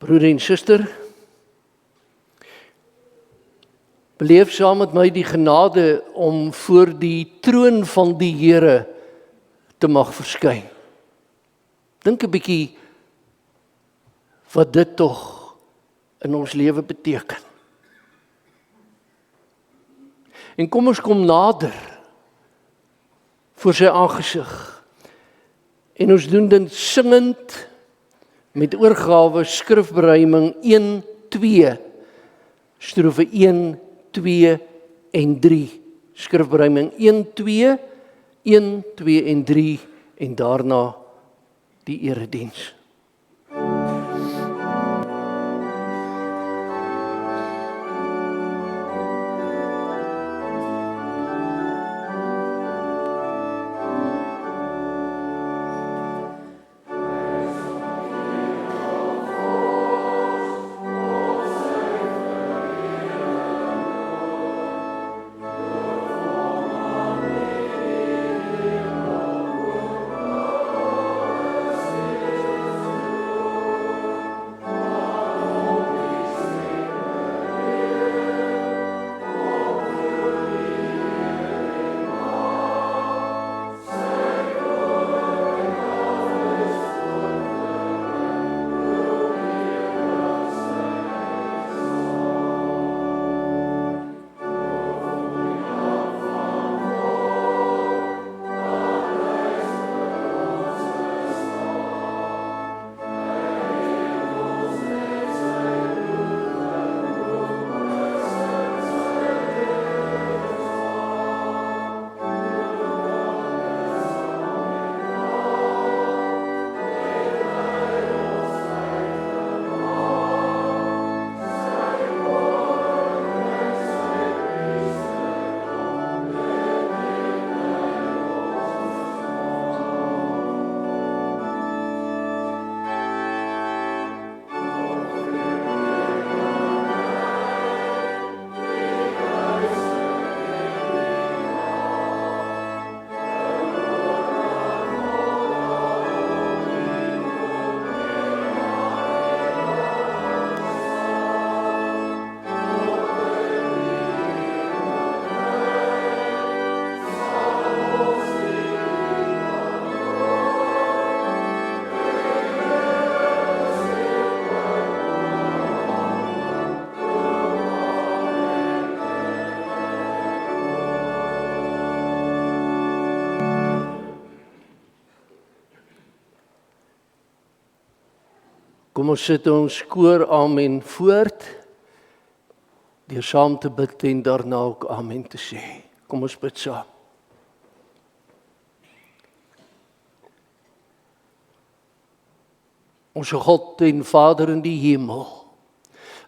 Broer en suster, beleef saam met my die genade om voor die troon van die Here te mag verskyn. Dink 'n bietjie wat dit tog in ons lewe beteken. En kom ons kom nader voor sy aangesig. En ons doen dit singend met oorgawe skrifberuiming 1, 2, strofe 1, 2 en 3. Skrifberuiming 1, 2, 1, 2 en 3 en daarna die erediens. Kom ons sit ons koor amen voort, deur saam te bid en daarna ook amen te sê. Kom ons bid saam. Onse God en Vader in die hemel,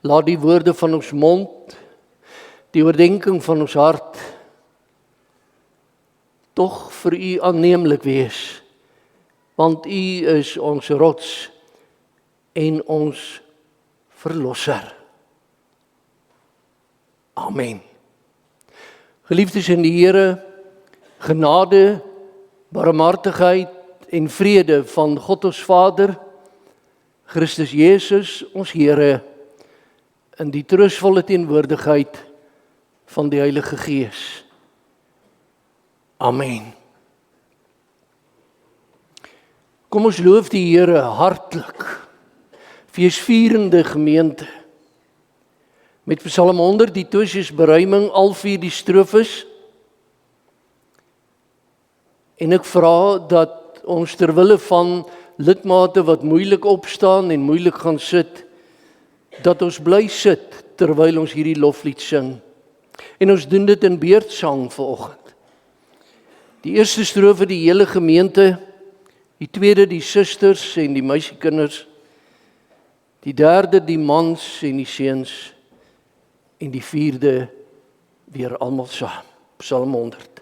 laat die woorde van ons mond, die oordenking van ons hart, tog vir U aanneemlik wees, want U is ons rots en ons verlosser. Amen. Geliefdes in die Here, genade, barmhartigheid en vrede van God ons Vader, Christus Jesus, ons Here, in die troostvolle teenwoordigheid van die Heilige Gees. Amen. Kom ons loof die Here hartlik. Feesvierende gemeente, met Psalm 100, die toosiesberuiming, al 4 die strofes. En ek vra dat ons terwille van lidmate wat moeilik opstaan en moeilik gaan sit, dat ons bly sit terwyl ons hierdie loflied sing. En ons doen dit in beurtsang vanoggend. Die eerste strofe die hele gemeente, die tweede die susters en die meisiekinders, die derde die mans en die seuns, en die vierde weer almal saam. Psalm 100.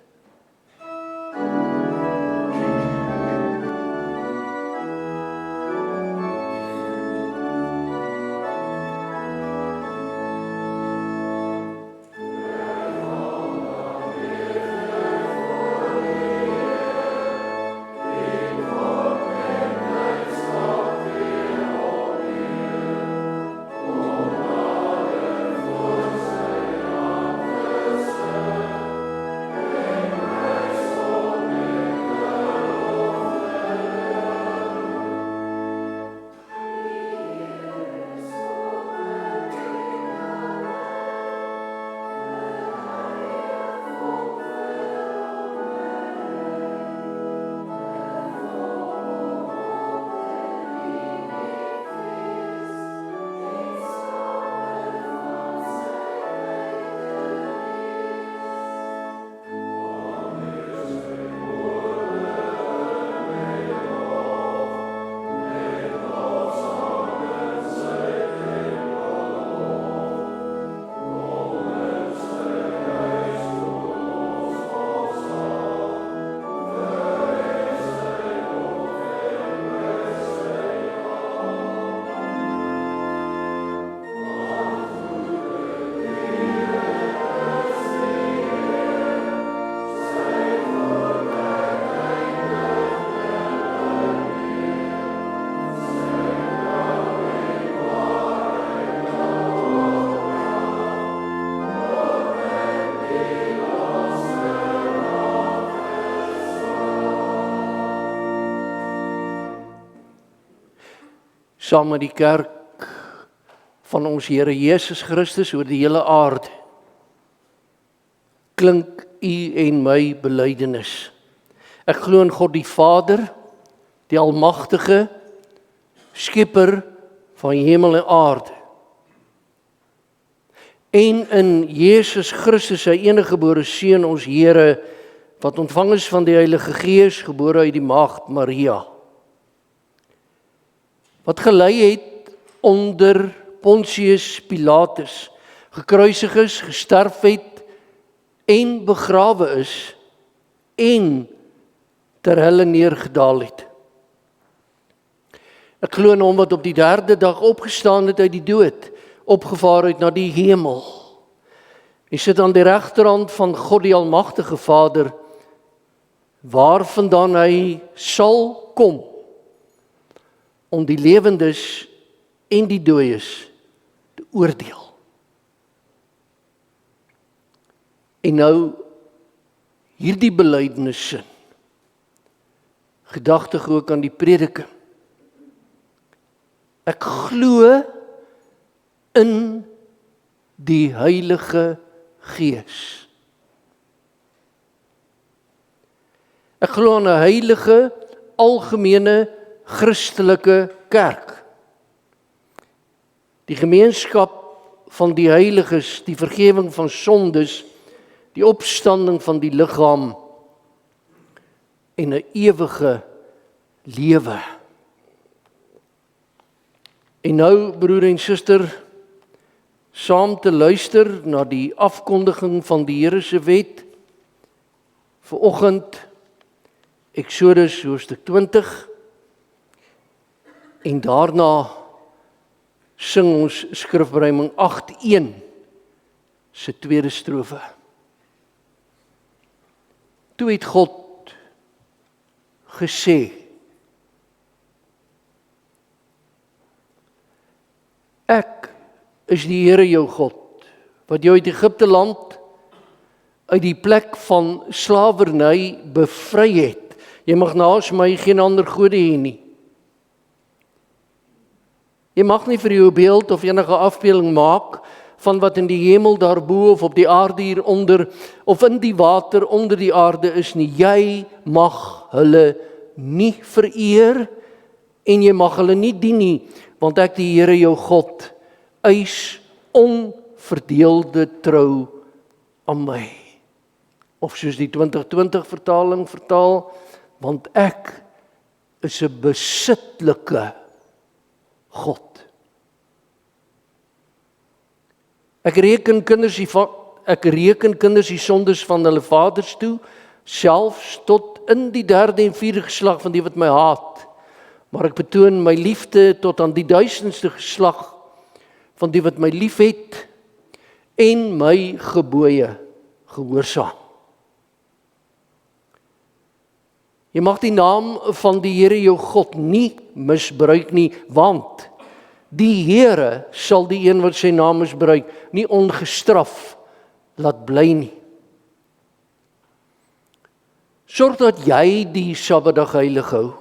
saam met die kerk van ons Here Jesus Christus oor die hele aarde, klink u en my belydenis. Ek glo in God die Vader, die Almagtige, Skepper van hemel en aarde. En in Jesus Christus, sy eniggebore Seun, ons Here, wat ontvang is van die Heilige Gees, gebore uit die maagd Maria, wat gelei het onder Pontius Pilatus, gekruisig is, gesterf het en begrawe is en ter helle neergedaal het. Ek glo in hom wat op die 3de dag opgestaan het uit die dood, opgevaar het na die hemel. Hy sit aan die regterhand van God die Almagtige Vader, waarvandaan hy sal kom om die lewendes en die dooies te oordeel. En nou hierdie belydenissin, gedagtig ook aan die prediking. Ek glo in die Heilige Gees. Ek glo aan 'n heilige, algemene, Christelike kerk. Die gemeenskap van die heiliges, die vergewing van sondes, die opstanding van die liggaam en 'n ewige lewe. En nou, broer en suster, saam te luister na die afkondiging van die Here se wet. Vanoggend Eksodus hoofstuk 20 en daarna sing ons skrifberuiming 8:1 se tweede strofe. Toe het God gesê: Ek is die Here jou God, wat jou uit Egipte land, uit die plek van slawerny bevry het. Jy mag naas my geen ander gode hê nie. Jy mag nie vir jou 'n beeld of enige afbeelding maak van wat in die hemel daarbo of op die aarde hieronder of in die water onder die aarde is nie. Jy mag hulle nie vereer en jy mag hulle nie dien nie, want ek die Here jou God eis onverdeelde trou aan my. Of soos die 2020 vertaling vertaal, want ek is 'n besitlike God. Ek reken kinders die sondes van hulle vaders toe, selfs tot in die 3de en 4de geslag van die wat my haat. Maar ek betoon my liefde tot aan die 1000ste geslag van die wat my liefhet en my gebooie gehoorsaam. Jy mag die naam van die Here jou God nie misbruik nie, want die Here sal die een wat sy naam misbruik nie ongestraf laat bly nie. Sorg dat jy die Sabbatdag heilig hou.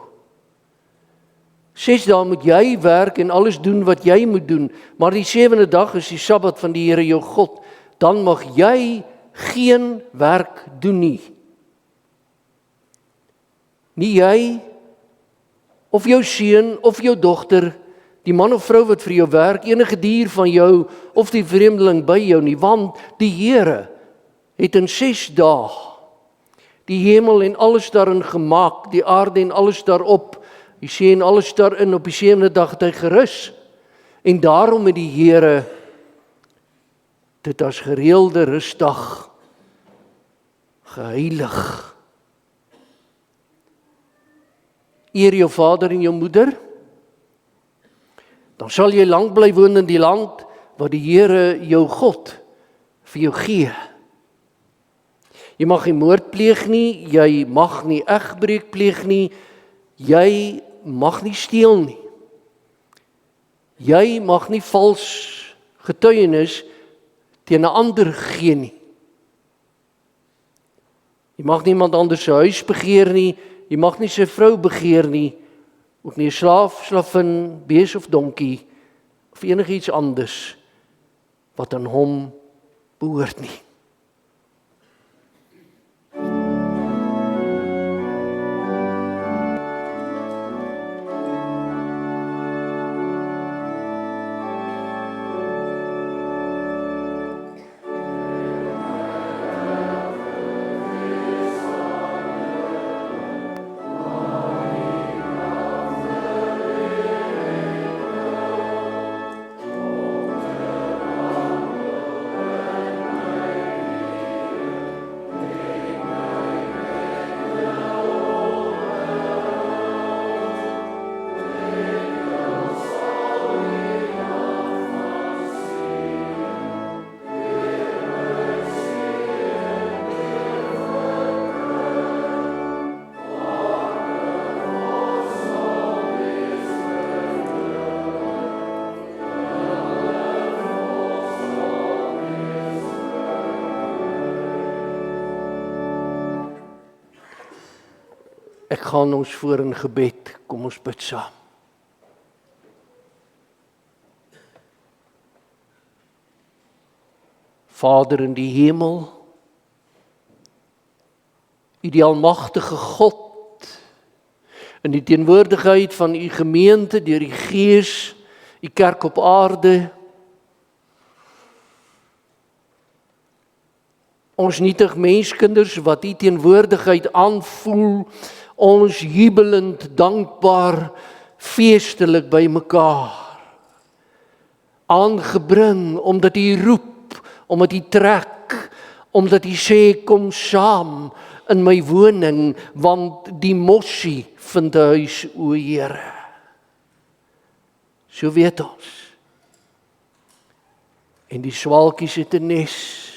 6 dae moet jy werk en alles doen wat jy moet doen, maar die 7de dag is die Sabbat van die Here jou God. Dan mag jy geen werk doen nie. Nie jy, of jou seun, of jou dogter, die man of vrou wat vir jou werk, enige dier van jou, of die vreemdeling by jou nie, want die Here het in 6 dae die hemel en alles daarin gemaak, die aarde en alles daarop, die see en alles daarin, op die 7de dag het hy gerus. En daarom het die Here dit as gereelde rusdag geheilig. Eer jou vader en jou moeder, dan sal jy lank bly woon in die land wat die Here jou God vir jou gee. Jy mag nie moord pleeg nie, jy mag nie egbreek pleeg nie, jy mag nie steel nie. Jy mag nie vals getuienis teen 'n ander gee nie. Jy mag niemand anders se huis begeer nie, jy mag nie sy vrou begeer nie, ook nie 'n slaaf, slavin, bees of donkie, of enigiets anders, wat aan hom behoort nie. Ek gaan ons voor in gebed, kom ons bid saam. Vader in die hemel, U die almagtige God, in die teenwoordigheid van U gemeente deur die Gees, U kerk op aarde, ons nietig menskinders wat U teenwoordigheid aanvoel, ons jubelend, dankbaar, feestelik by mekaar aangebring, omdat U roep, omdat U trek, omdat U sê, kom saam in my woning, want die mossie vind 'n huis, o Here. So weet ons. En die swaalkies het 'n nes.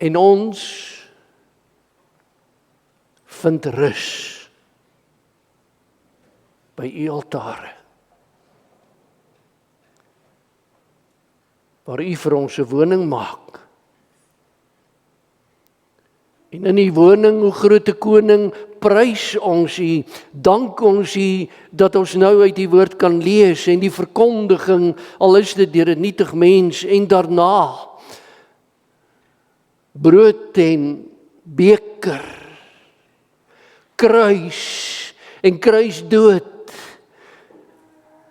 En ons vind rus by U altare, waar U vir ons 'n woning maak. En in die woning, o grote koning, prys ons U, dank ons U, dat ons nou uit die woord kan lees, en die verkondiging, al is dit deur 'n nietig mens, en daarna brood en beker, kruis en kruisdood,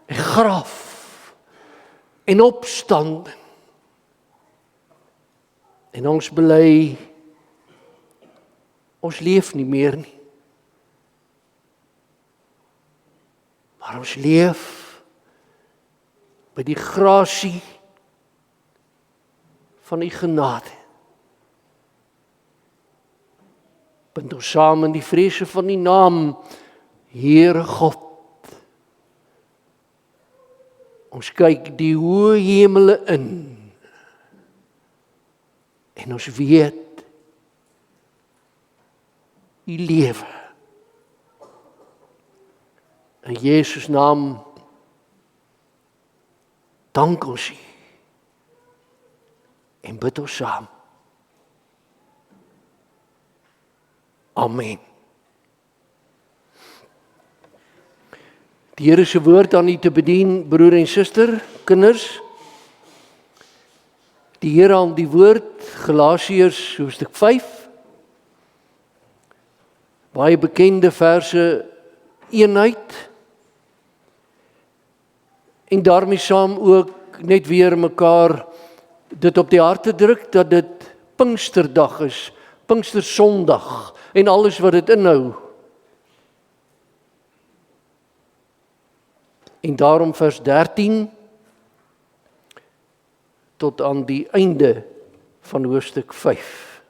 en graf, en opstanding. En ons bely, ons leef nie meer nie. Maar ons leef by die grasie van U genade. Bind ons saam in die vrese van U naam, Heere God. Ons kyk die hoë hemele in, en ons weet, U lewe. In Jesus naam dank ons U en bid ons saam. Amen. Die Here se woord aan u te bedien, broer en suster, kinders. Die Here aan die woord, Galasiërs hoofstuk 5. Baie bekende verse, eenheid. En daarmee saam ook net weer mekaar dit op die hart te druk, dat dit Pinksterdag is, Pinkstersondag, en alles wat dit inhou. En daarom vers 13 tot aan die einde van hoofstuk 5.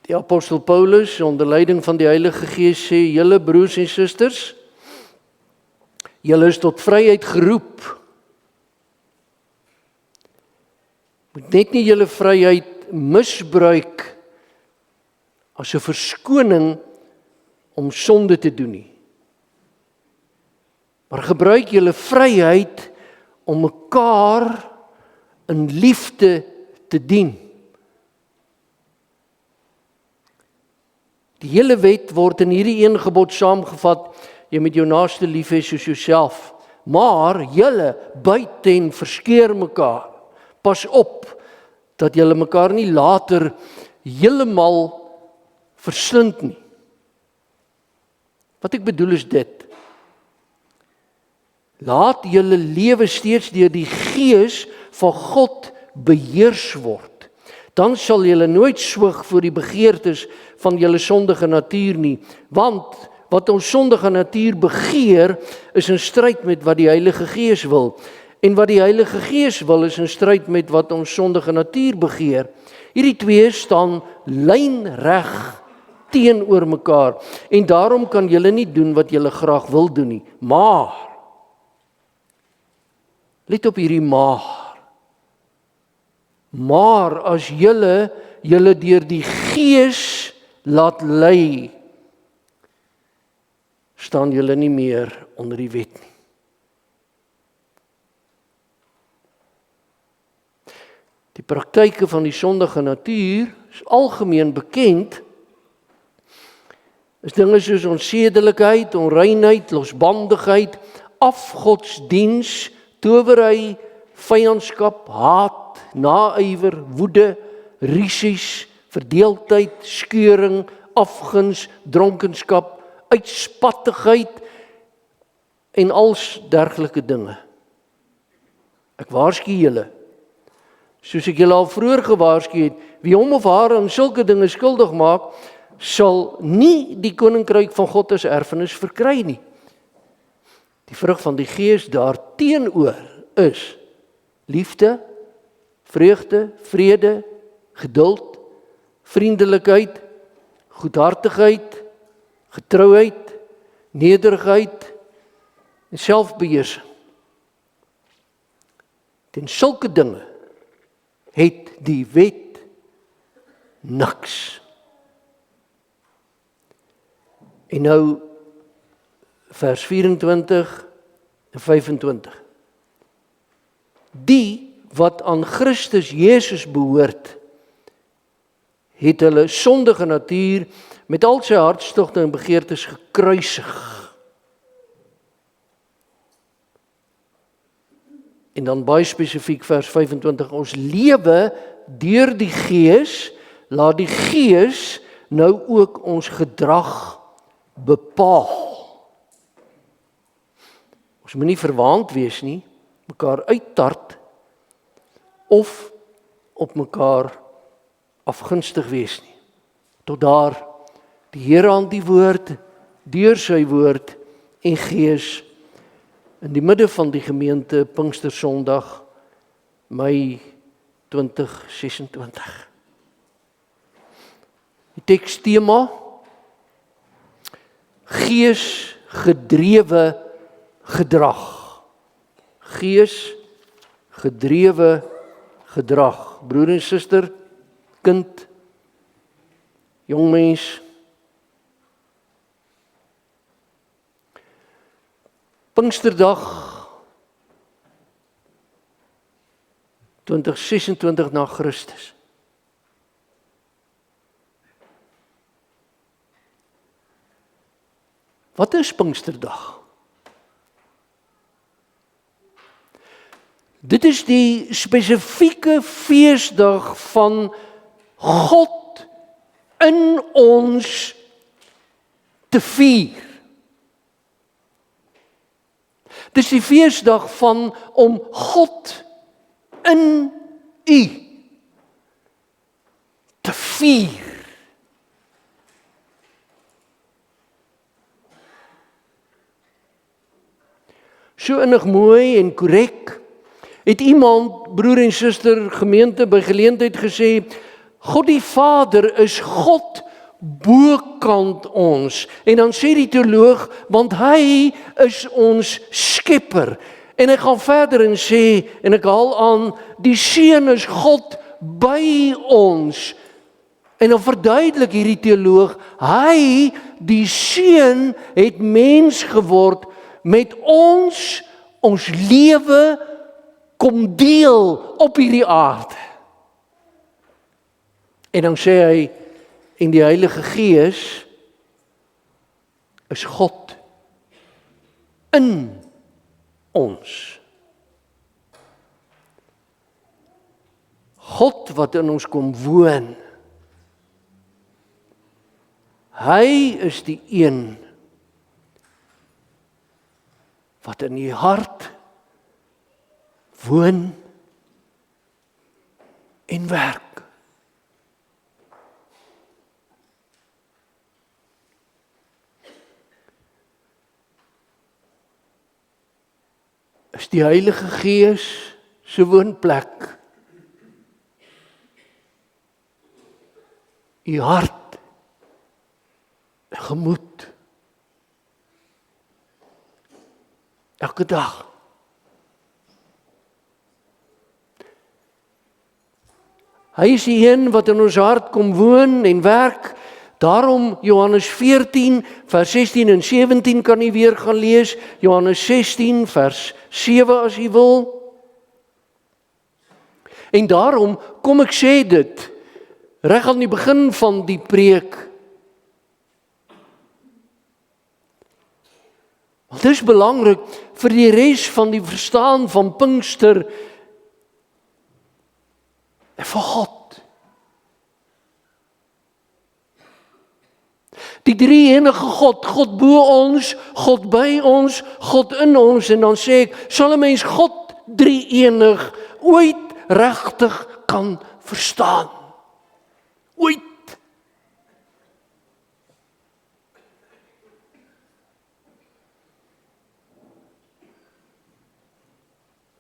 Die apostel Paulus, onder leiding van die Heilige Gees, sê, julle broers en susters, julle is tot vryheid geroep. Moet net nie julle vryheid misbruik as 'n verskoning om sonde te doen nie. Maar gebruik julle vryheid om mekaar in liefde te dien. Die hele wet word in hierdie een gebod saamgevat: jy moet jou naaste lief hê soos jouself. Maar julle byt en verskeer mekaar. Pas op dat julle mekaar nie later heeltemal verslind nie. Wat ek bedoel is dit: laat julle lewe steeds deur die Gees van God beheers word. Dan sal julle nooit swyg voor die begeertes van julle sondige natuur nie, want wat ons sondige natuur begeer, is in stryd met wat die Heilige Gees wil. En wat die Heilige Gees wil, is in stryd met wat ons sondige natuur begeer. Hierdie twee staan lynreg teenoor mekaar. En daarom kan julle nie doen wat julle graag wil doen nie. Maar, let op hierdie maar as julle deur die Gees laat lei, staan julle nie meer onder die wet nie. Die praktyke van die sondige natuur is algemeen bekend, is dinge soos onsedelikheid, onreinheid, losbandigheid, afgodsdiens, towery, vyandskap, haat, naaiwer, woede, rusies, verdeeldheid, skeuring, afguns, dronkenskap, uitspattigheid en als dergelike dinge. Ek waarsku julle, soos ek julle al vroeër gewaarsku het, wie hom of haar aan sulke dinge skuldig maak, sal nie die koninkryk van God as erfenis verkry nie. Die vrug van die Gees daarteenoor is liefde, vreugde, vrede, geduld, vriendelikheid, goedhartigheid, getrouheid, nederigheid en selfbeheersing. Ten sulke dinge het die wet niks. En nou vers 24 en 25. Die wat aan Christus Jesus behoort, het hulle sondige natuur met al sy hartstogte en begeertes gekruisig. En dan baie spesifiek vers 25, ons lewe deur die Gees, laat die Gees nou ook ons gedrag bepaal. Ons moet nie verwaand wees nie, mekaar uittart of op mekaar afgunstig wees nie. Tot daar die Here aan die woord, deur sy woord en Gees in die midde van die gemeente Pinkstersondag, Mei 2026. Die tekstema: Gees gedrewe gedrag. Gees gedrewe gedrag. Broer en suster, kind, jong mens. Pinksterdag 2026 na Christus. Wat is Pinksterdag? Dit is die spesifieke feesdag van God in ons te vier. Dit is die feesdag van om God in u te vier. So innig mooi en korrek het iemand, broer en suster, gemeente by geleentheid gesê, God die Vader is God bokant ons. En dan sê die teoloog, want hy is ons skepper. En hy gaan verder en sê, en ek haal aan, die Seun is God by ons. En dan verduidelik hierdie teoloog, hy, die Seun, het mens geword, met ons lewe kom deel op hierdie aarde. En dan sê hy, en die Heilige Gees is God in ons. God wat in ons kom woon. Hy is die een wat in die hart woon en werk. Is die Heilige Gees se woonplek. U hart en gemoed. Elke dag. Hy is die een wat in ons hart kom woon en werk. Daarom Johannes 14 vers 16 en 17 kan u weer gaan lees. Johannes 16 vers 7 as u wil. En daarom kom ek sê dit reg aan die begin van die preek. Want dit is belangrik vir die res van die verstaan van Pinkster en vir God. Die drie enige God, God bo ons, God by ons, God in ons, en dan sê ek, sal 'n mens God drie enig ooit regtig kan verstaan? Ooit.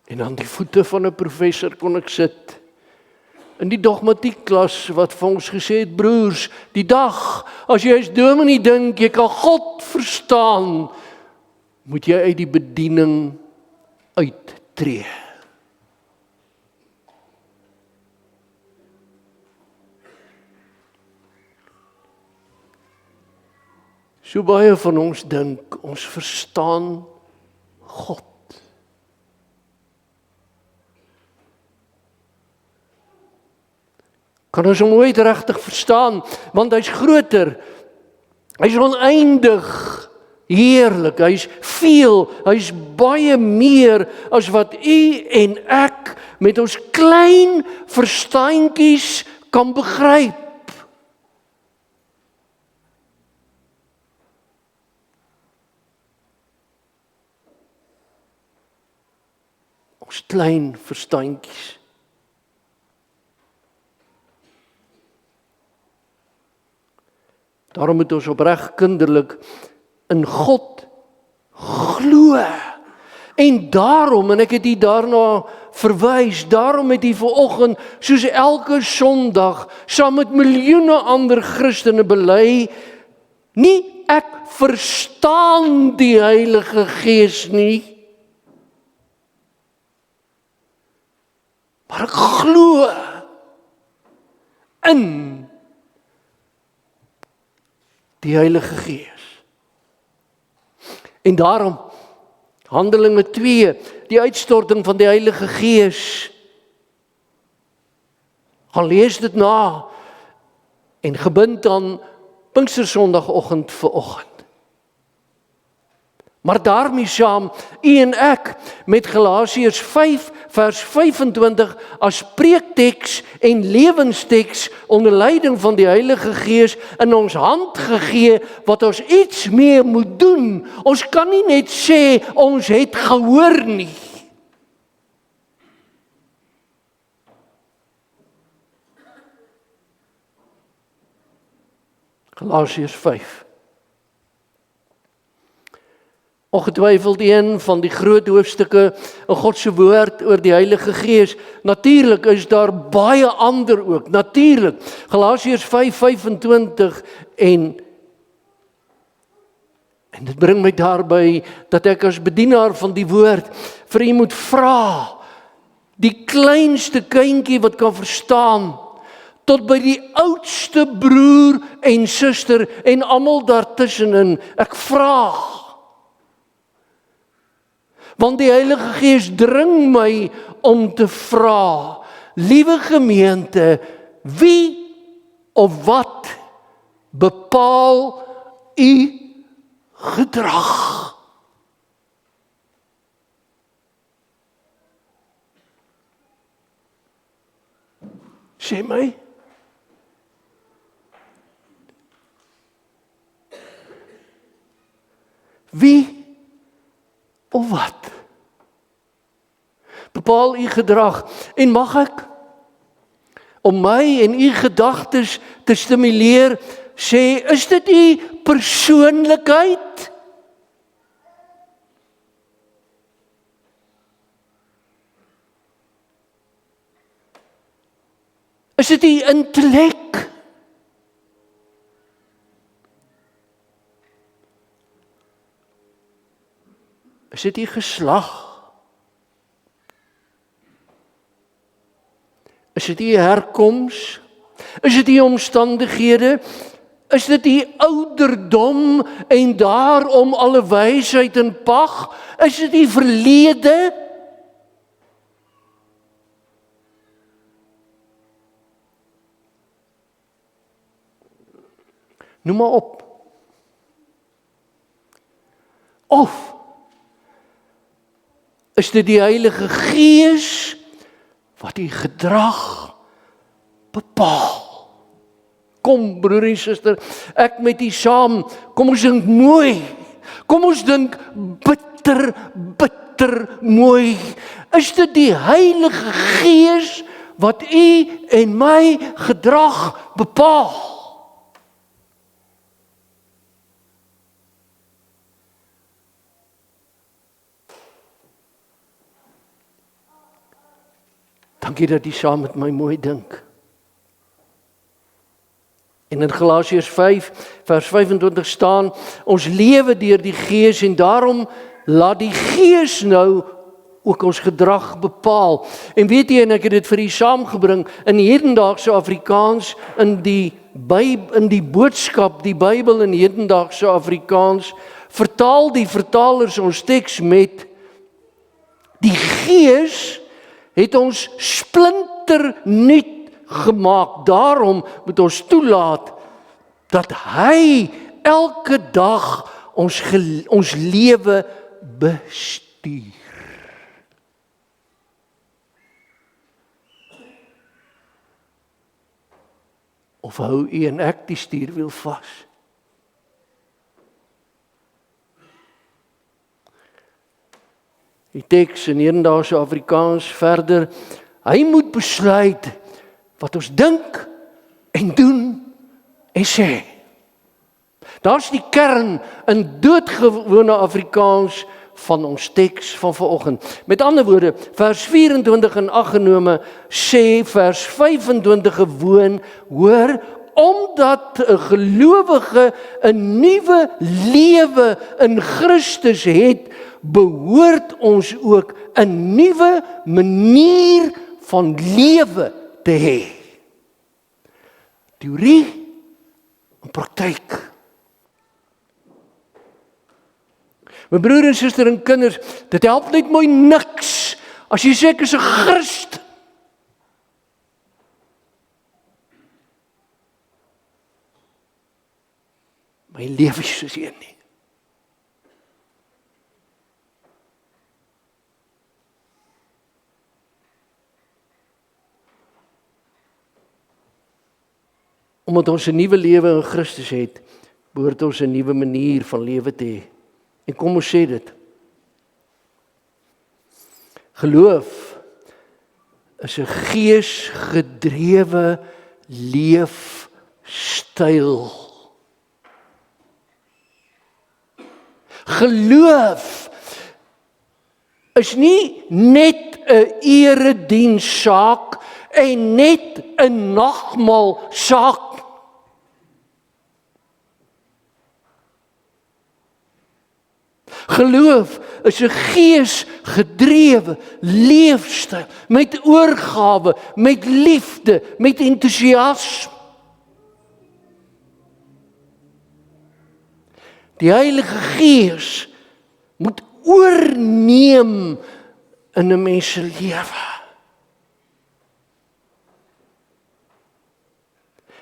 En aan die voete van 'n professor kon ek sit. In die dogmatiek-klas wat vir ons gesê het, broers, die dag, as jy as dominee dink, jy kan God verstaan, moet jy uit die bediening uittreë. So baie van ons dink, ons verstaan God. Kan ons hom ooit regtig verstaan, want hy's groter, hy's oneindig, heerlik, hy's veel, hy's baie meer as wat u en ek met ons klein verstandjies kan begryp. Ons klein verstandjies. Daarom moet ons opreg kinderlik in God glo. En daarom, en ek het hier daarna verwys, daarom het hy vanoggend, soos elke Sondag, saam met miljoene ander Christene bely, nie ek verstaan die Heilige Gees nie, maar ek glo in die Heilige Gees. En daarom, Handelinge 2, die uitstorting van die Heilige Gees. Gaan lees dit na en gebind aan Pinkstersondagoggend vanoggend. Maar daarmee saam, u en ek, met Galasiërs 5 vers 25 as preekteks en lewensteks onder leiding van die Heilige Gees in ons hand gegee, wat ons iets mee moet doen. Ons kan nie net sê, ons het gehoor nie. Galasiërs 5. Ongetwyfeld een van die groot hoofstukke in God se woord oor die Heilige Gees. Natuurlik is daar baie ander ook. Natuurlik. Galasiërs 5:25 en dit bring my daarby dat ek as bedienaar van die woord vir u moet vra. Die kleinste kindjie wat kan verstaan, tot by die oudste broer en suster en almal daartussenin. Ek vra. Want die Heilige Gees dring my om te vra, liewe gemeente, wie of wat bepaal u gedrag. Sê my, wie of wat bepaal u gedrag? En mag ek, om my en u gedagtes te stimuleer, sê, is dit u persoonlikheid? Is dit u intellek? Is dit u geslag? Is dit u herkoms? Is dit u omstandighede? Is dit u ouderdom en daarom alle wysheid en pag? Is dit u verlede? Noem maar op. Of is dit die Heilige Gees wat die gedrag bepaal? Kom broer en suster, ek met u saam, kom ons dink mooi. Kom ons dink bitter, bitter mooi. Is dit die Heilige Gees wat u en my gedrag bepaal? Dankie dat jy saam met my mooi dink. En in Galasiërs 5 vers 25 staan, ons lewe deur die Gees en daarom laat die Gees nou ook ons gedrag bepaal. En weet jy, en ek het dit vir u saamgebring, in hedendaagse Afrikaans, in die boodskap, die Bybel in hedendaagse Afrikaans, vertaal die vertalers ons teks met, die Gees het ons splinternuut gemaak. Daarom moet ons toelaat dat hy elke dag ons lewe bestuur. Of hou u en ek die stuurwiel vas? Die teks in hedendaagse Afrikaans verder, hy moet besluit wat ons dink en doen en sê. Daar's die kern in doodgewone Afrikaans van ons teks van vanoggend. Met ander woorde, vers 24 in ag genome sê vers 25 gewoon, hoor, omdat 'n gelowige 'n nuwe lewe in Christus het, behoort ons ook 'n nuwe manier van lewe te hê. Teorie en praktyk. My broer en suster en kinders, dit help net mooi niks as jy sê ek is 'n Christen. My lewe is soos een nie. Omdat ons 'n nuwe lewe in Christus het, behoort ons 'n nuwe manier van lewe te hê. En kom ons sê dit. Geloof is 'n geesgedrewe leefstyl. Geloof is nie net 'n eredienssaak en net 'n nagmaalsaak. Geloof is 'n geesgedrewe leefstyl met oorgawe, met liefde, met entoesiasme. Die Heilige Gees moet oorneem in 'n mens se lewe.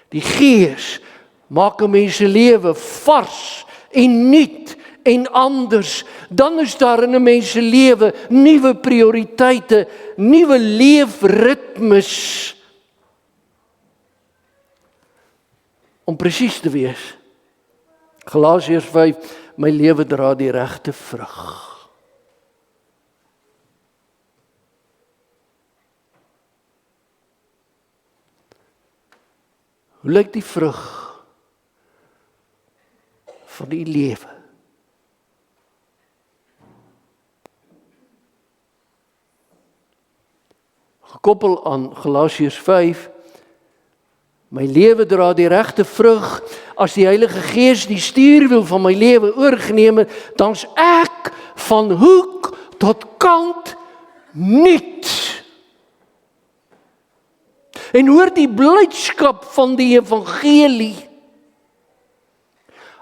Die Gees maak 'n mens se lewe vars en nuut en anders, dan is daar in 'n mens se lewe nuwe prioriteite, nuwe leefritmes. Om presies te wees, Galasiërs 5, my lewe dra die regte vrug. Hoe lyk die vrug van die lewe? Gekoppel aan Galasiërs 5, my lewe dra die regte vrug, as die Heilige Gees die stuurwiel van my lewe oorgeneem het, dan's ek van hoek tot kant nuut. En hoor die blydskap van die evangelie.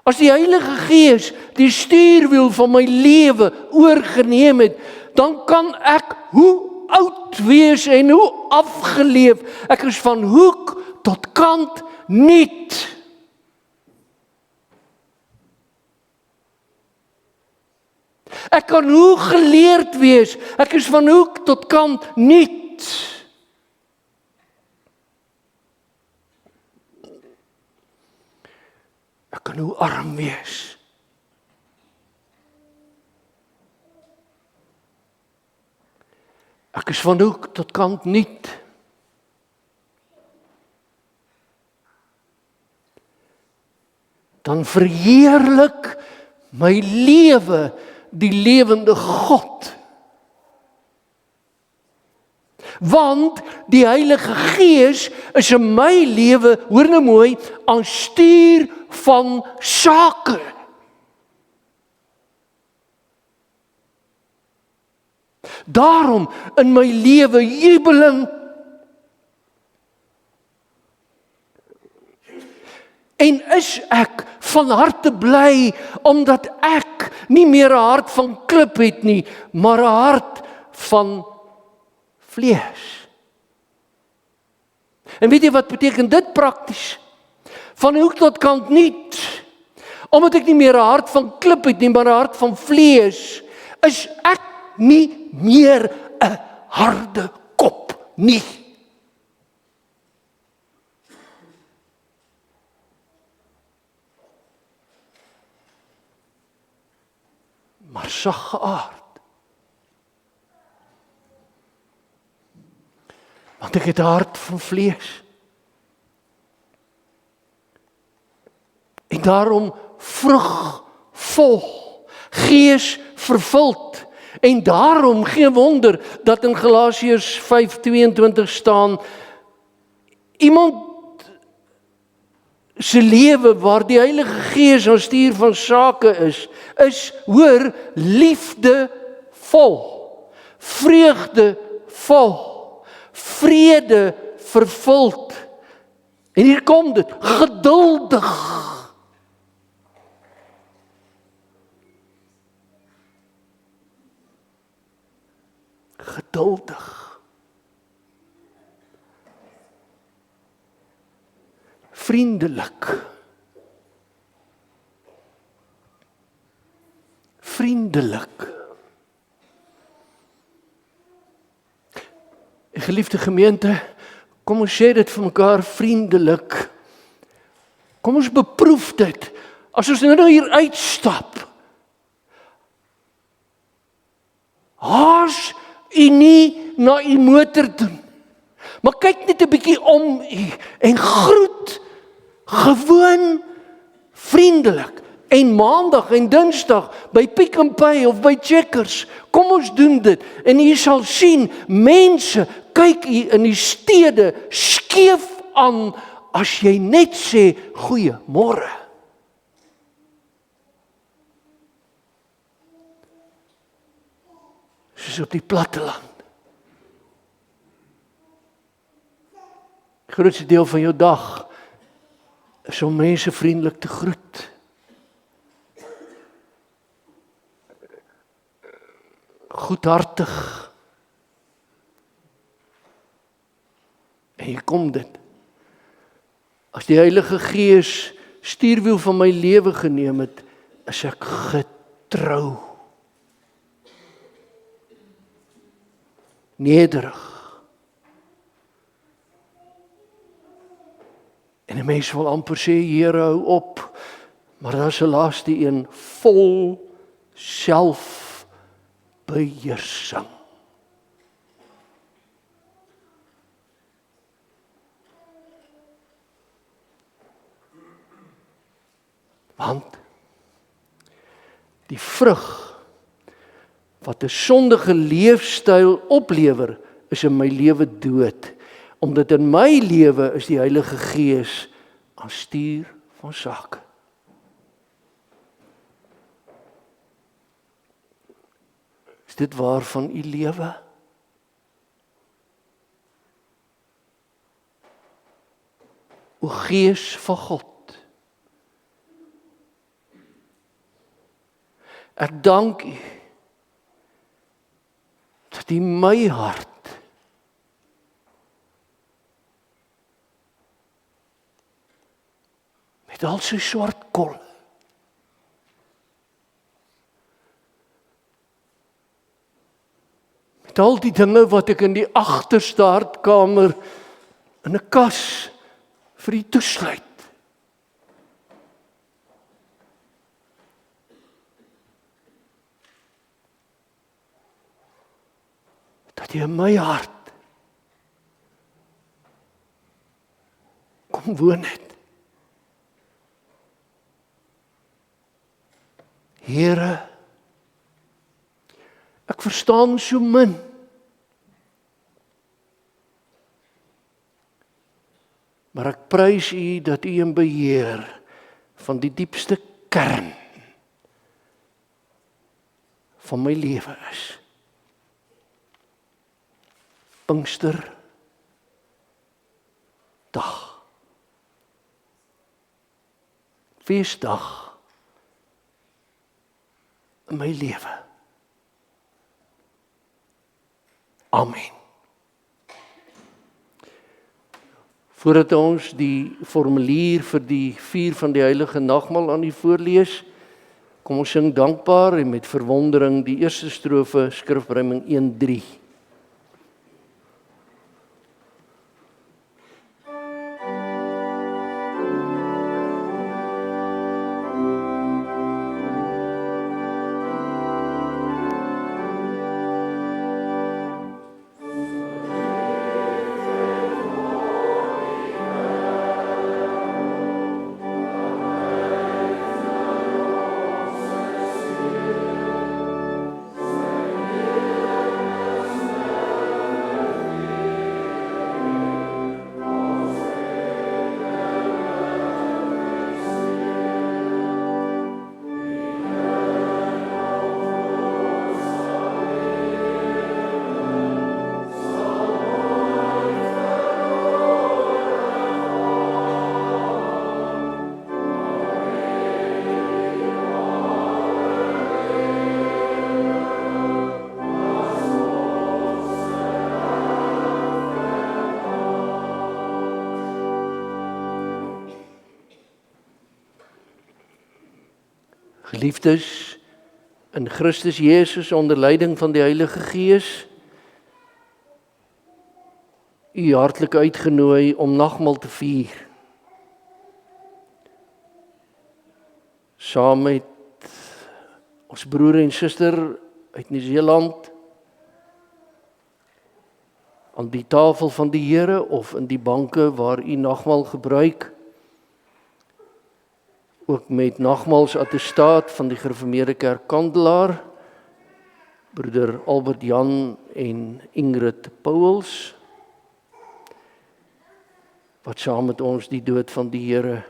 As die Heilige Gees die stuurwiel van my lewe oorgeneem het, dan kan ek hoe oud wees en hoe afgeleef. Ek is van hoek tot kant nuut. Ek kan hoe geleerd wees. Ek is van hoek tot kant nuut. Ek kan hoe arm wees. Ek is van hoek tot kant nuut. Dan verheerlik my lewe die lewende God. Want die Heilige Gees is in my lewe, hoor nou mooi, aan stuur van sake. Daarom in my lewe jubeling. En is ek van harte bly, omdat ek nie meer 'n hart van klip het nie, maar 'n hart van vlees. En weet jy wat beteken dit prakties? Van hoek tot kant nuut. Omdat ek nie meer 'n hart van klip het nie, maar 'n hart van vlees, is ek nie meer 'n harde kop nie. Maar sag geaard. Want ek het 'n hart van vlees. En daarom vrugvol, gees vervuld. En daarom geen wonder dat in Galasiërs 5:22 staan, iemand se lewe waar die Heilige Gees aan stuur van sake is, hoor, liefdevol, vreugdevol, vrede vervuld. En hier kom dit, geduldig. Geduldig. Vriendelik. Vriendelik. Geliefde gemeente, kom ons sê dit vir mekaar vriendelik. Kom ons beproef dit. As ons nou hier uitstap, haas u nie na u motor toe, maar kyk net 'n bietjie om u en groet gewoon vriendelik. En maandag en dinsdag by Pick n Pay of by Checkers, kom ons doen dit. En u sal sien, mense kyk u in die stede skeef aan as jy net sê goeiemôre. Soos op die platteland. Die grootste deel van jou dag is om mense vriendelik te groet. Goedhartig. En hier kom dit. As die Heilige Gees stuurwiel van my lewe geneem het, is ek trou, nederig. En 'n mens wil amper sê, Here, hou op, maar daar's 'n laaste een, vol selfbeheersing. Want die vrug wat 'n sondige leefstyl oplewer, is in my lewe dood. Omdat in my lewe is die Heilige Gees aan stuur van sake. Is dit waar van u lewe? O Gees van God, ek dank u dat u my hart met al sy swart kol met al die dinge wat ek in die agterste hartkamer in 'n kas vir u toesluit. Dat jy in my hart kom woon het. Here, ek verstaan so min. Maar ek prys u dat u in beheer van die diepste kern van my lewe is. Pinkster dag. Feesdag in my lewe. Amen. Voordat ons die formulier vir die vier van die heilige nagmaal aan u voorlees, kom ons sing dankbaar en met verwondering die eerste strofe skrifruiming 1:3. Geliefdes, in Christus Jesus onder leiding van die Heilige Gees, u hartlik uitgenooi om nagmaal te vier. Saam met ons broer en suster uit Nieu-Seeland, aan die tafel van die Here of in die banke waar u nagmaal gebruik, ook met nagmaalsattestaat van die Gereformeerde Kerk Kandelaar, broeder Albert Jan en Ingrid Pauwels, wat saam met ons die dood van die Here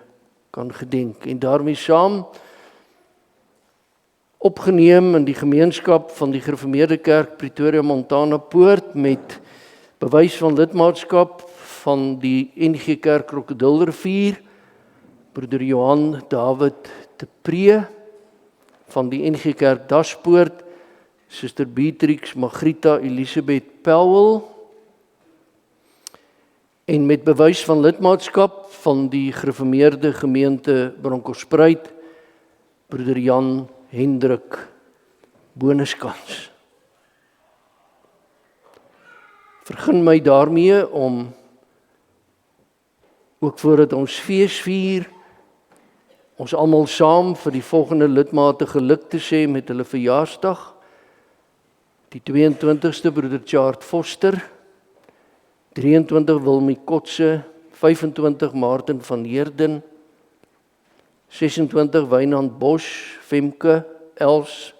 kan gedenk. En daarmee saam opgeneem in die gemeenskap van die Gereformeerde Kerk Pretoria Montana Poort met bewys van lidmaatskap van die NG Kerk Krokodilrivier, broeder Johan David de Pre van die NG Kerk Daspoort, suster Beatrix Margrita Elisabeth Powell, en met bewys van lidmaatskap van die Gereformeerde Gemeente Bronkhorstspruit, broeder Jan Hendrik bonuskans. Vergun my daarmee om ook voordat ons fees vier, ons almal saam vir die volgende lidmate geluk te sê met hulle verjaarsdag. Die 22ste broeder Chart Foster, 23 Wilmie Kotse, 25 Martin van Heerden, 26 Wynand Bosch, Femke, Els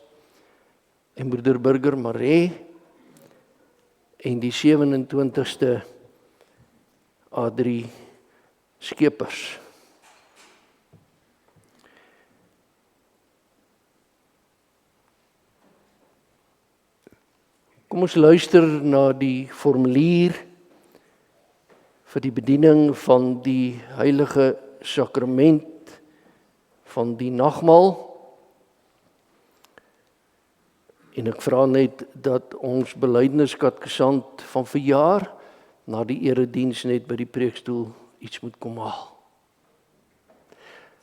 en broeder Burger Maree, en die 27ste Adrie Skeepers. Kom ons luister na die formulier vir die bediening van die heilige sakrament van die nagmaal. En ek vra net dat ons belydenis-katekesant van verjaar na die erediens net by die preekstoel iets moet kom haal.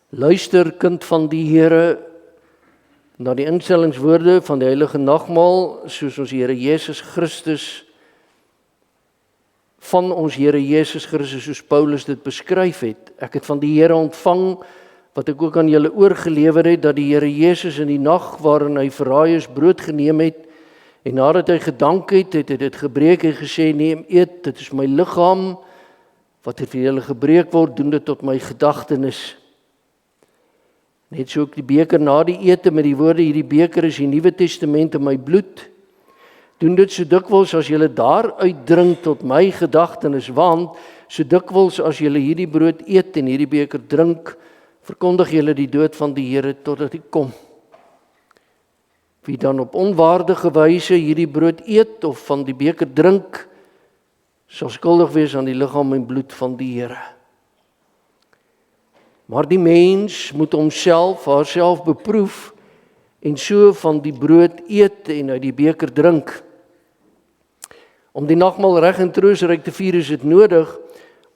Luister, kind van die Here, na die instellingswoorde van die heilige nagmaal, soos ons Here Jesus Christus, van ons Here Jesus Christus, soos Paulus dit beskryf het. Ek het van die Here ontvang, wat ek ook aan julle oorgelewer het, dat die Here Jesus in die nag waarin hy verraai is, brood geneem het, en nadat hy gedank het, het hy dit gebreek en gesê, neem, eet, dit is my liggaam, wat vir julle gebreek word, doen dit tot my gedagtenis. Net so ook die beker na die ete met die woorde, hierdie beker is die Nuwe Testament in my bloed. Doen dit so dikwels as julle daaruit drink tot my gedagtenis, want so dikwels as julle hierdie brood eet en hierdie beker drink, verkondig julle die dood van die Here totdat hy kom. Wie dan op onwaardige wyse hierdie brood eet of van die beker drink, sal skuldig wees aan die liggaam en bloed van die Here. Maar die mens moet homself, haarself beproef en so van die brood eet en uit die beker drink. Om die nagmaal reg en troostryk te vier is dit nodig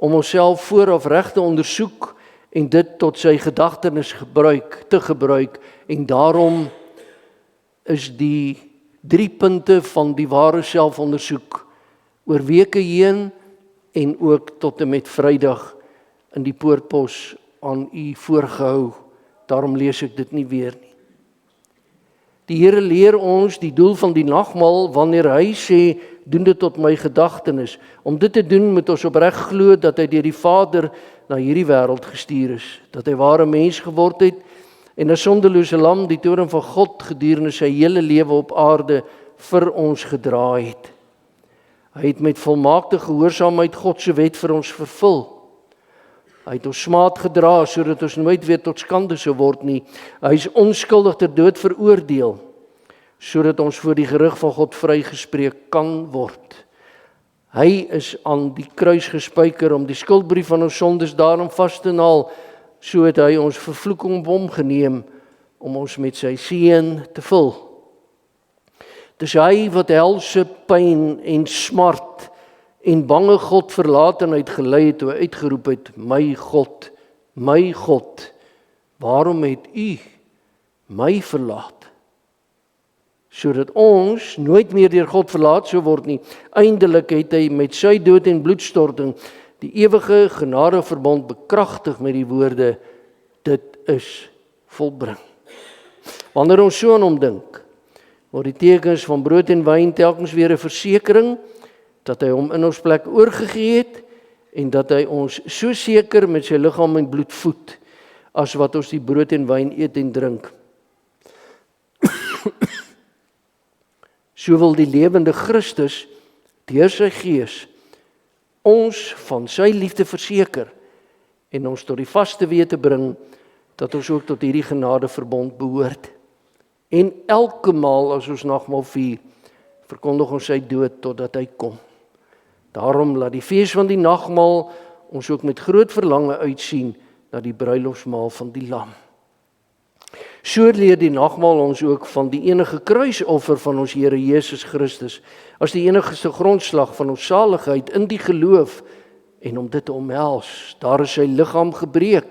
om onsself vooraf reg te ondersoek en dit tot sy gedagtenis te gebruik. En daarom is die 3 punte van die ware selfondersoek oor weke heen en ook tot en met Vrydag in die poortpos aan u voorgehou. Daarom lees ek dit nie weer nie. Die Here leer ons die doel van die nagmaal wanneer hy sê, doen dit tot my gedagtenis. Om dit te doen moet ons opreg glo dat hy deur die Vader na hierdie wêreld gestuur is, dat hy ware mens geword het en 'n sondelose lam die toorn van God gedurende sy hele lewe op aarde vir ons gedra het. Hy het met volmaakte gehoorsaamheid God se wet vir ons vervul. Hy het ons smaad gedra sodat ons nooit weer tot skande sou word nie. Hy is onskuldig ter dood veroordeel sodat ons voor die gerig van God vrygespreek kan word. Hy is aan die kruis gespijker om die skuldbrief van ons sondes daarom vas te naal, so het hy ons vervloeking op hom geneem om ons met sy seën te vul. Dis hy wat helse pyn en smart en bange God verlatenheid gelei het, toe hy uitgeroep het, my God, waarom het u my verlaat? Sodat ons nooit meer deur God verlaat sou word nie. Eindelik het hy met sy dood en bloedstorting die ewige genadeverbond bekragtig met die woorde, dit is volbring. Wanneer ons so aan hom dink, word die tekens van brood en wyn telkens weer 'n versekering dat hy hom in ons plek oorgegee het en dat hy ons so seker met sy liggaam en bloed voed as wat ons die brood en wyn eet en drink. So wil die lewende Christus deur sy Gees ons van sy liefde verseker en ons tot die vaste wete bring dat ons ook tot hierdie genadeverbond behoort. En elke maal as ons nagmaal vier, verkondig ons sy dood totdat hy kom. Daarom laat die fees van die nagmaal ons ook met groot verlange uitsien na die bruilofsmaal van die Lam. So leer die nagmaal ons ook van die enige kruisoffer van ons Here Jesus Christus as die enigste grondslag van ons saligheid in die geloof en om dit te omhels. Daar is sy liggaam gebreek,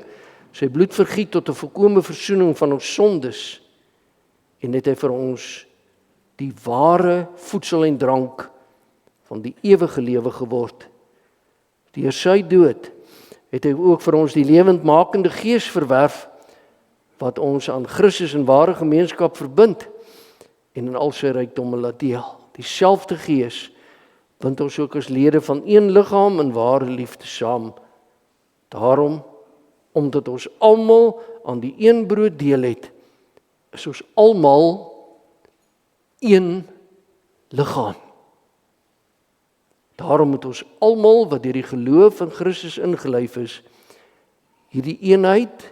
sy bloed vergiet tot 'n volkomme versoening van ons sondes en het hy vir ons die ware voedsel en drank van die ewige lewe geword. Deur sy dood het hy ook vir ons die lewendmakende Gees verwerf, wat ons aan Christus in ware gemeenskap verbind en in al sy rykdomme laat deel. Dieselfde Gees bind ons ook as lede van een liggaam in ware liefde saam. Daarom, omdat ons almal aan die een brood deel het, is ons almal een liggaam. Daarom moet ons almal wat deur die geloof in Christus ingelyf is, hierdie eenheid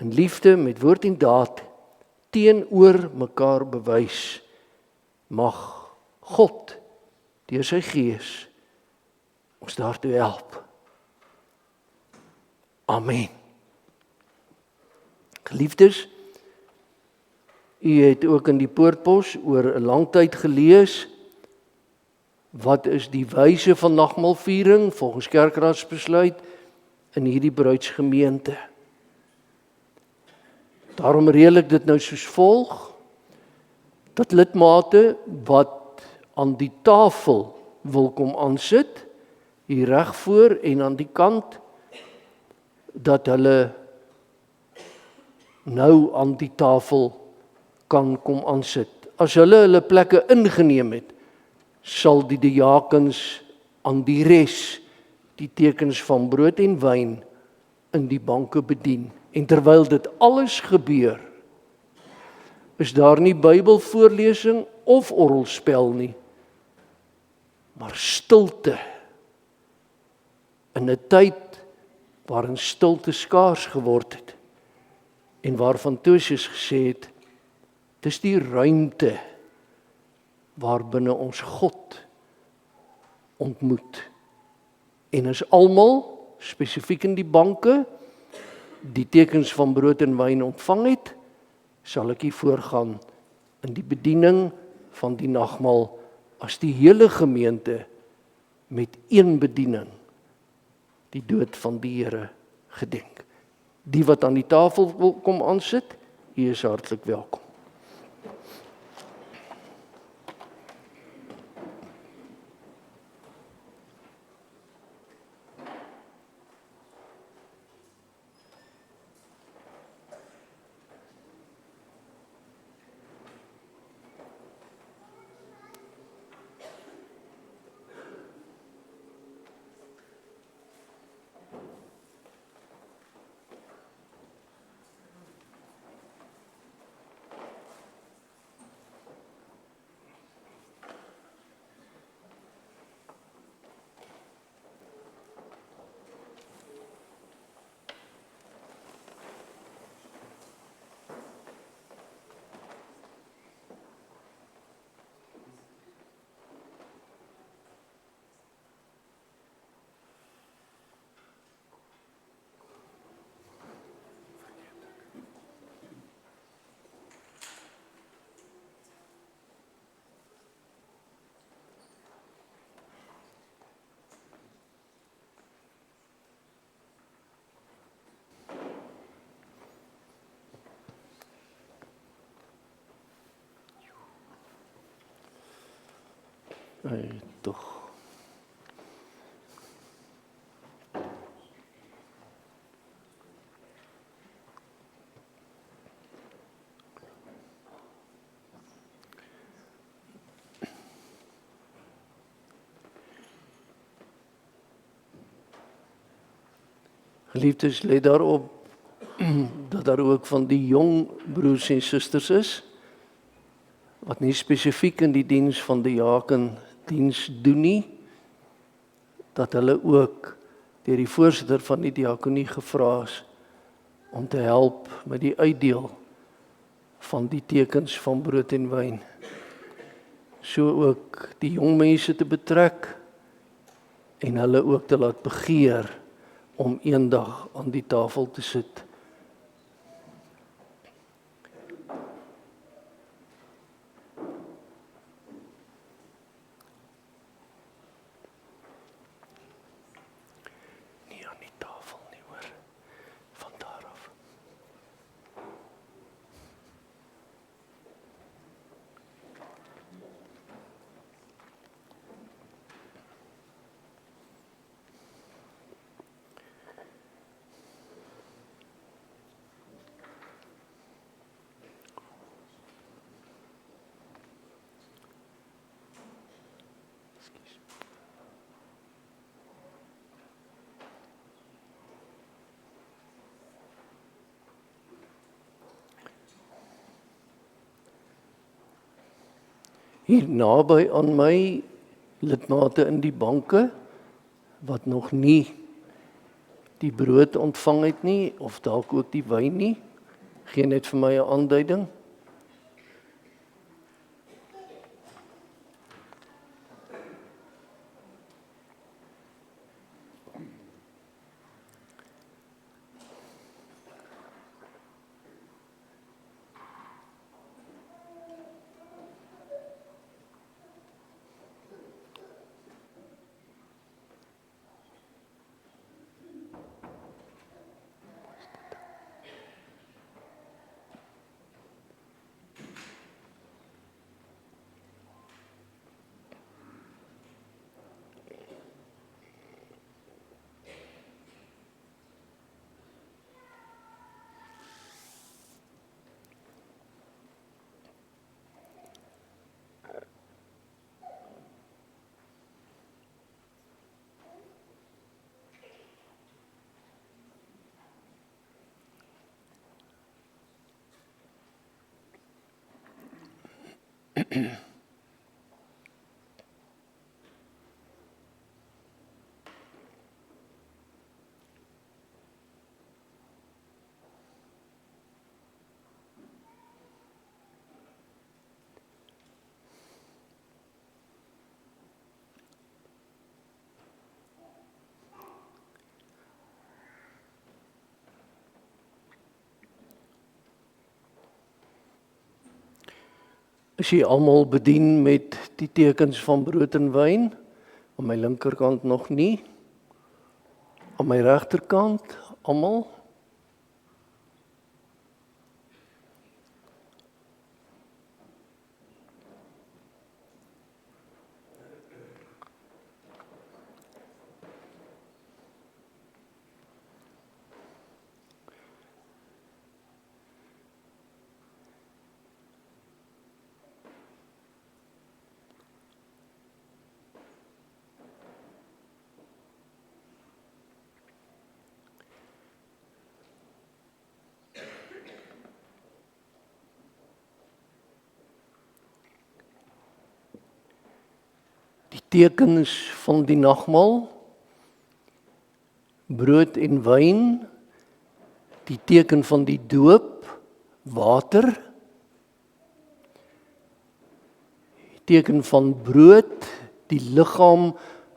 in liefde met woord en daad teenoor mekaar bewys. Mag God deur sy Gees ons daartoe help. Amen. Geliefdes, u het ook in die Poortpos oor 'n lang tyd gelees, wat is die wyse van nagmaalviering volgens kerkraadsbesluit in hierdie bruidsgemeente. Daarom reël ek dit nou soos volg, dat lidmate wat aan die tafel wil kom aansit, hier reg voor en aan die kant, dat hulle nou aan die tafel kan kom aansit. As hulle plekke ingeneem het, sal die diakens aan die res die tekens van brood en wyn in die banke bedien. En terwyl dit alles gebeur, is daar nie Bybelvoorlesing of orgelspel nie, maar stilte. In 'n tyd waarin stilte skaars geword het en waarvan Tosius gesê het, dis die ruimte waarbinne ons God ontmoet. En as almal, spesifiek in die banke, die tekens van brood en wyn ontvang het, sal ek hier voorgaan in die bediening van die nagmaal as die hele gemeente met een bediening die dood van die Here gedenk. Die wat aan die tafel wil kom aansit, u is hartlik welkom. Tog. Geliefdes, let daarop dat daar ook van die jong broers en susters is, wat nie spesifiek in die diens van die diens doen nie, dat hulle ook deur die voorsitter van die diakonie gevra is om te help met die uitdeel van die tekens van brood en wyn. So ook die jong mense te betrek en hulle ook te laat begeer om eendag aan die tafel te sit. hier naby aan my lidmate in die banke wat nog nie die brood ontvang het nie, of dalk ook die wyn nie. Gee net vir my 'n aanduiding. Is jy almal bedien met die tekens van brood en wyn? Aan my linkerkant nog nie. Aan my regterkant, almal? Tekens van die nagmaal, brood en wyn, die teken van die doop, water, die teken van brood, die liggaam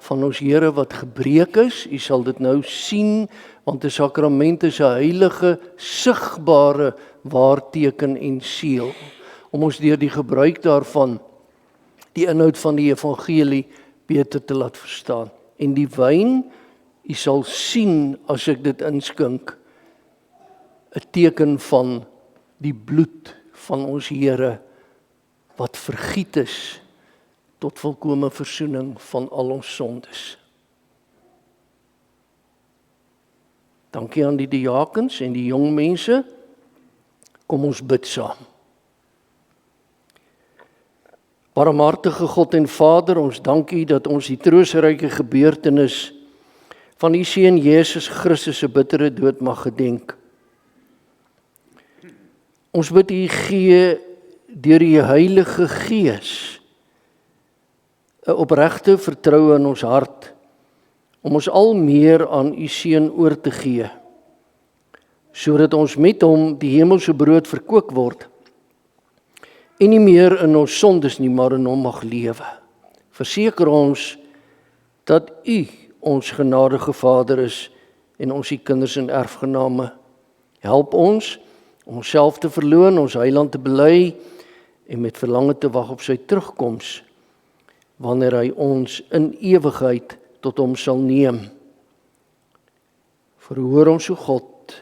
van ons Here wat gebreek is. U sal dit nou sien, want 'n sakrament is 'n heilige, sigbare waarteken en seël, om ons deur die gebruik daarvan die inhoud van die evangelie beter te laat verstaan. En die wyn, u sal sien as ek dit inskink, 'n teken van die bloed van ons Here wat vergiet is tot volkome versoening van al ons sondes. Dankie aan die diakens en die jong mense. Kom ons bid saam. Barmhartige God en Vader, ons dank U dat ons die troostryke gebeurtenis van U Seun Jesus Christus se bittere dood mag gedenk. Ons bid U gee deur die Heilige Gees 'n opregte vertroue in ons hart om ons al meer aan U Seun oor te gee, sodat ons met hom die hemelse brood verkoop word en nie meer in ons sondes nie, maar in hom mag lewe. Verseker ons dat U ons genadige Vader is en ons die kinders en erfgename. Help ons om onsself te verloon, ons Heiland te bely en met verlange te wag op sy terugkoms, wanneer hy ons in ewigheid tot hom sal neem. Verhoor ons o God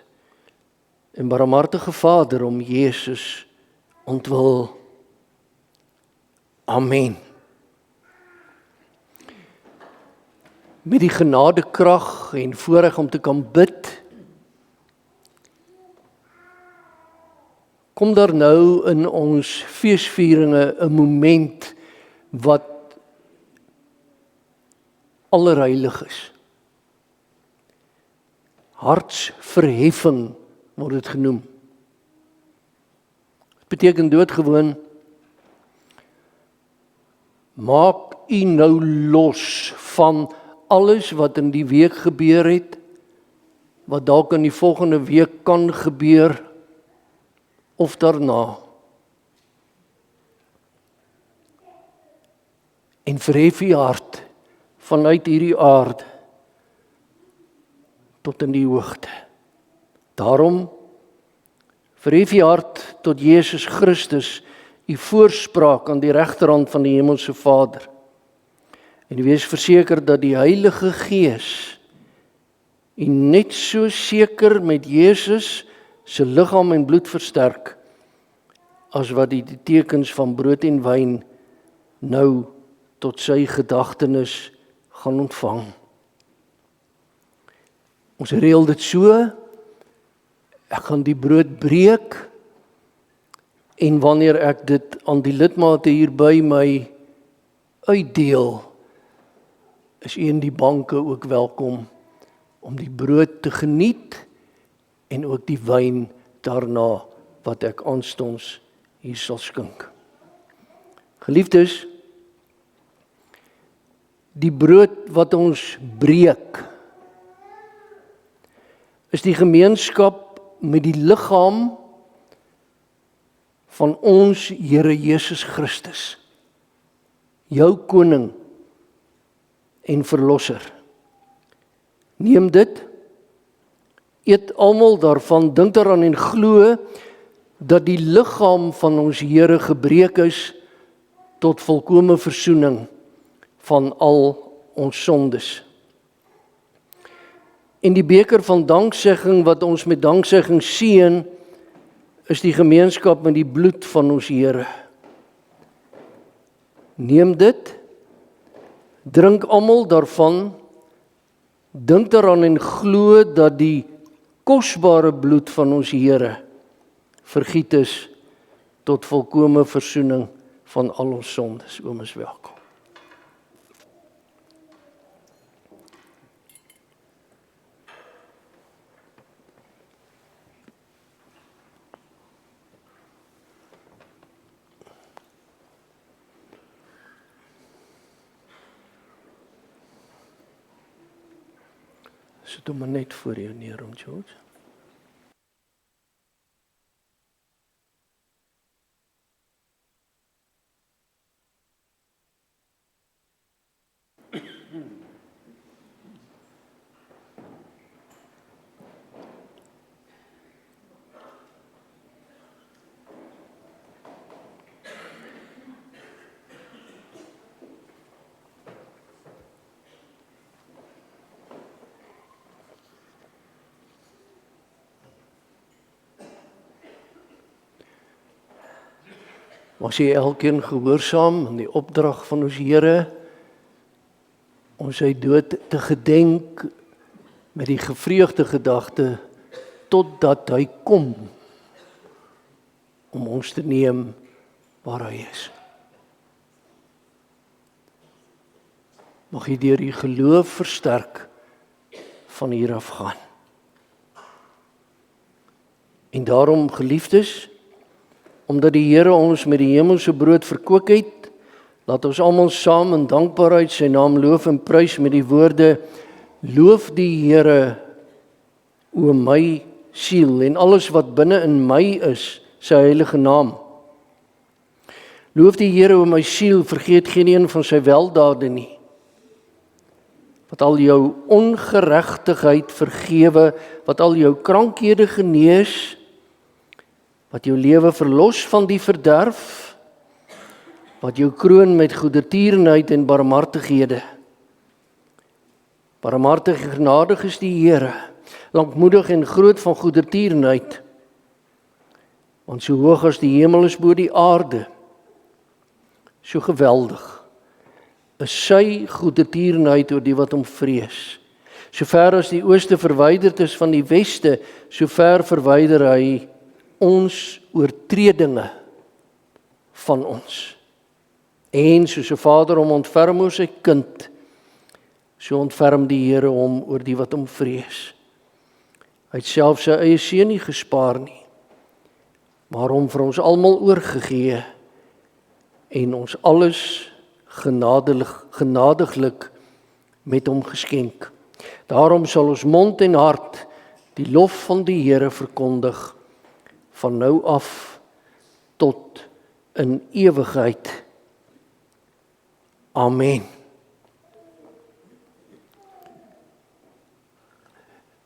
en barmhartige Vader om Jesus ontwil. Amen. Met die genadekrag en voorreg om te kan bid, kom daar nou in ons feesvieringe 'n moment wat allerheilig is. Hartsverheffing word dit genoem. Dit beteken doodgewoon maak u nou los van alles wat in die week gebeur het, wat dalk in die volgende week kan gebeur, of daarna. En verhef u hart vanuit hierdie aarde tot in die hoogte. Daarom verhef u hart tot Jesus Christus, u voorspraak aan die regterhand van die Hemelse Vader. En wees verseker dat die Heilige Gees u net so seker met Jesus se liggaam en bloed versterk, as wat die tekens van brood en wyn nou tot sy gedagtenis gaan ontvang. Ons reël dit so, ek gaan die brood breek, en wanneer ek dit aan die lidmate hier by my uitdeel, is u in die banke ook welkom om die brood te geniet en ook die wyn daarna wat ek aanstonds hier sal skink. Geliefdes, die brood wat ons breek is die gemeenskap met die liggaam van ons Here Jesus Christus, jou koning en verlosser. Neem dit, eet almal daarvan, dink daaraan en glo dat die liggaam van ons Here gebreek is tot volkome versoening van al ons sondes. En die beker van danksegging wat ons met danksegging seën, is die gemeenskap met die bloed van ons Here. Neem dit, drink almal daarvan, dink daaraan en glo dat die kosbare bloed van ons Here vergiet is tot volkome versoening van al ons sondes. Oom is welkom. Sit hom maar net voor jou neer, om George. Was jy elkeen gehoorsaam aan die opdrag van ons Here, om sy dood te gedenk met die gevreugde gedagte, totdat hy kom, om ons te neem waar hy is. Mag jy deur die geloof versterk van hier af gaan. En daarom, geliefdes, omdat die Here ons met die hemelse brood verkoop het, laat ons almal saam in dankbaarheid sy naam loof en prys met die woorde: Loof die Here, o my siel, en alles wat binne in my is, sy heilige naam. Loof die Here, o my siel, vergeet geen een van sy weldade nie, wat al jou ongeregtigheid vergewe, wat al jou krankhede genees, wat jou lewe verlos van die verderf, wat jou kroon met goedertierenheid en barmhartighede. Barmhartig en genadig is die Here, lankmoedig en groot van goedertierenheid, want so hoog as die hemel is bo die aarde, so geweldig is sy goedertierenheid oor die wat hom vrees. So ver as die ooste verwyderd is van die weste, so ver verwyder hy ons oortredinge van ons. En soos 'n vader hom ontferm oor sy kind, so ontferm die Here hom oor die wat hom vrees. Hy het self sy eie seun nie gespaar nie, maar hom vir ons almal oorgegee en ons alles genadiglik met hom geskenk. Daarom sal ons mond en hart die lof van die Here verkondig, van nou af tot in ewigheid. Amen.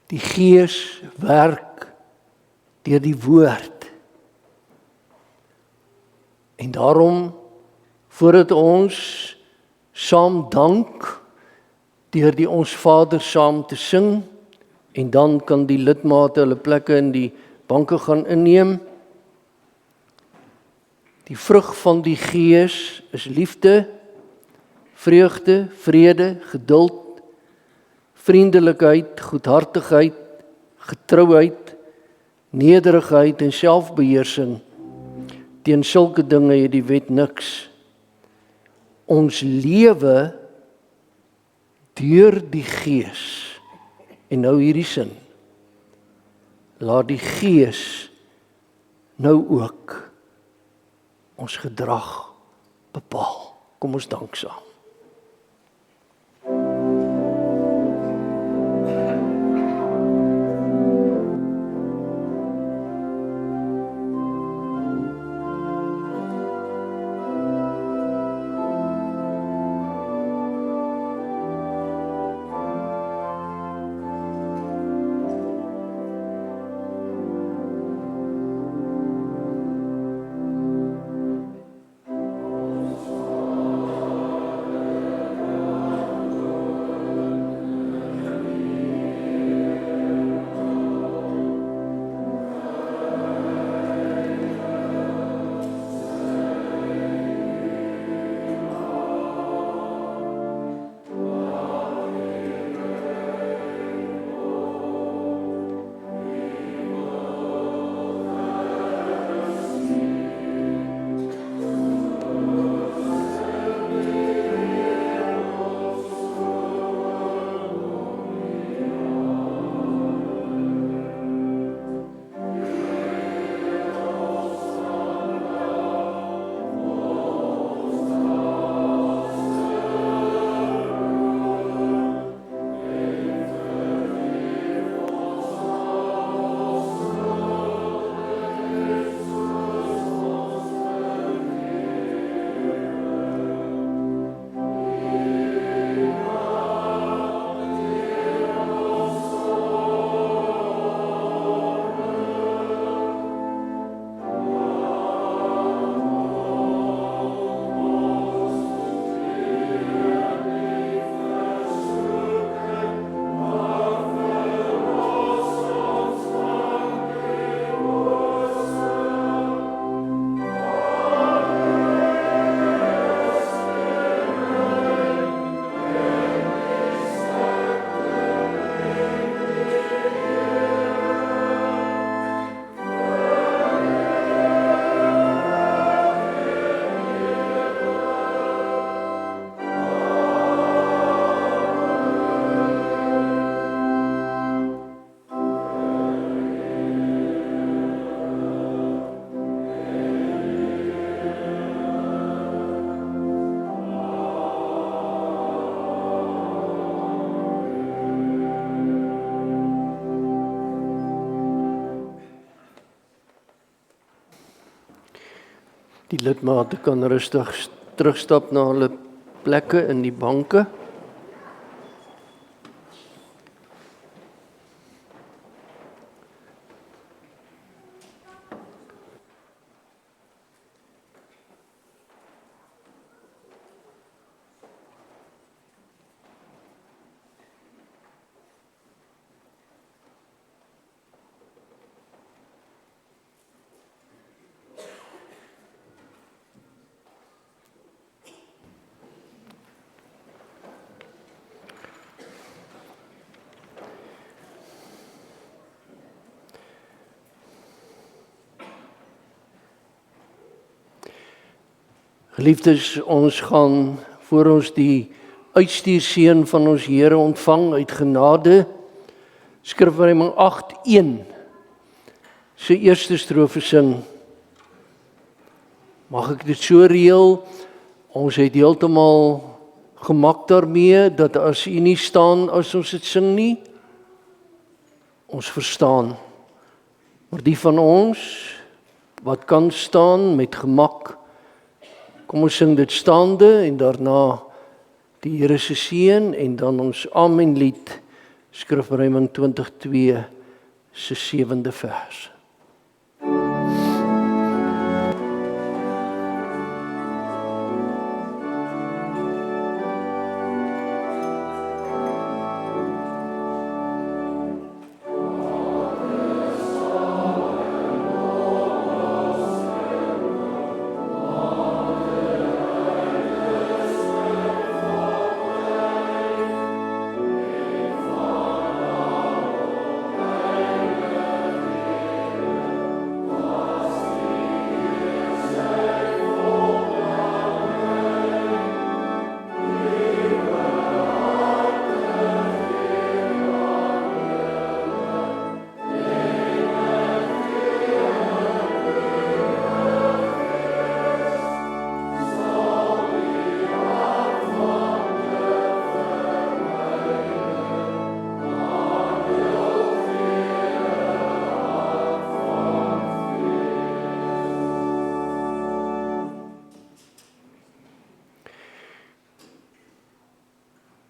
Die Gees werk deur die woord. En daarom, voordat ons saam dank, deur die Ons Vader saam te sing, en dan kan die lidmate hulle plekke in die banke gaan inneem. Die vrug van die Gees is liefde, vreugde, vrede, geduld, vriendelikheid, goedhartigheid, getrouheid, nederigheid en selfbeheersing. Teen sulke dinge het die wet niks. Ons lewe deur die Gees. En nou hierdie sin. Laat die Gees nou ook ons gedrag bepaal. Kom ons dank saam. Die lidmate kan rustig terugstap na hulle plekke in die banke. Geliefdes, ons gaan voor ons die uitstuurseën van ons Here ontvang uit genade, Skrifwoorde 8:1, sy eerste strofe sing. Mag ek dit so reël, Ons het heeltemal gemak daarmee, dat as u nie staan as ons dit sing nie, ons verstaan. Maar die van ons, wat kan staan met gemak, kom ons sing dit staande, en daarna die Here se seën, en dan ons Amen lied, Skrifruiming 20:2, se 7de vers.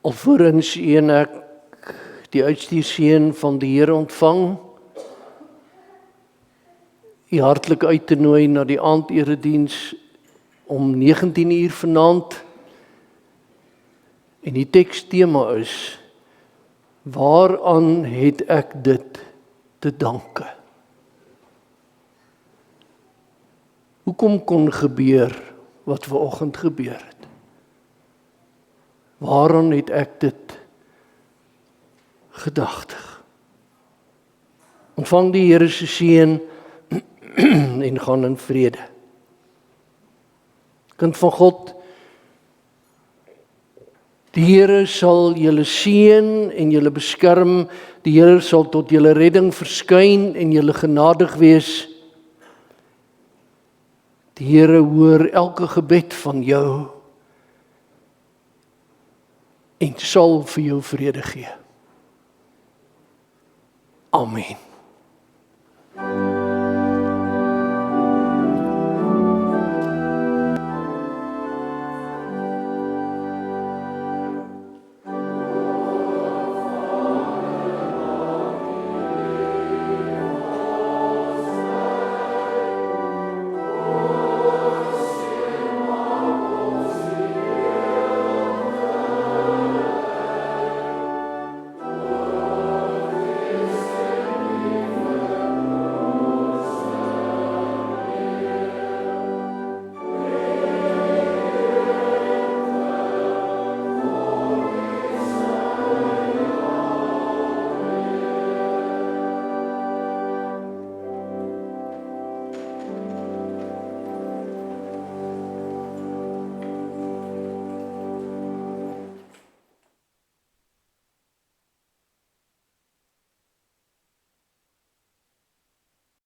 Alvorens u en ek die uitstuurseën van die Here ontvang, u hartlik uit te nooi na die aanderediens om 19 uur vanaand. En die tekstema is: waaraan het ek dit te danke? Hoekom kon gebeur wat vanoggend gebeur het? Waaraan het ek dit gedagtig? Ontvang die Here se seën en gaan in vrede. Kind van God, die Here sal julle seën en julle beskerm. Die Here sal tot julle redding verskyn en julle genadig wees. Die Here hoor elke gebed van jou en sal vir jou vrede gee. Amen.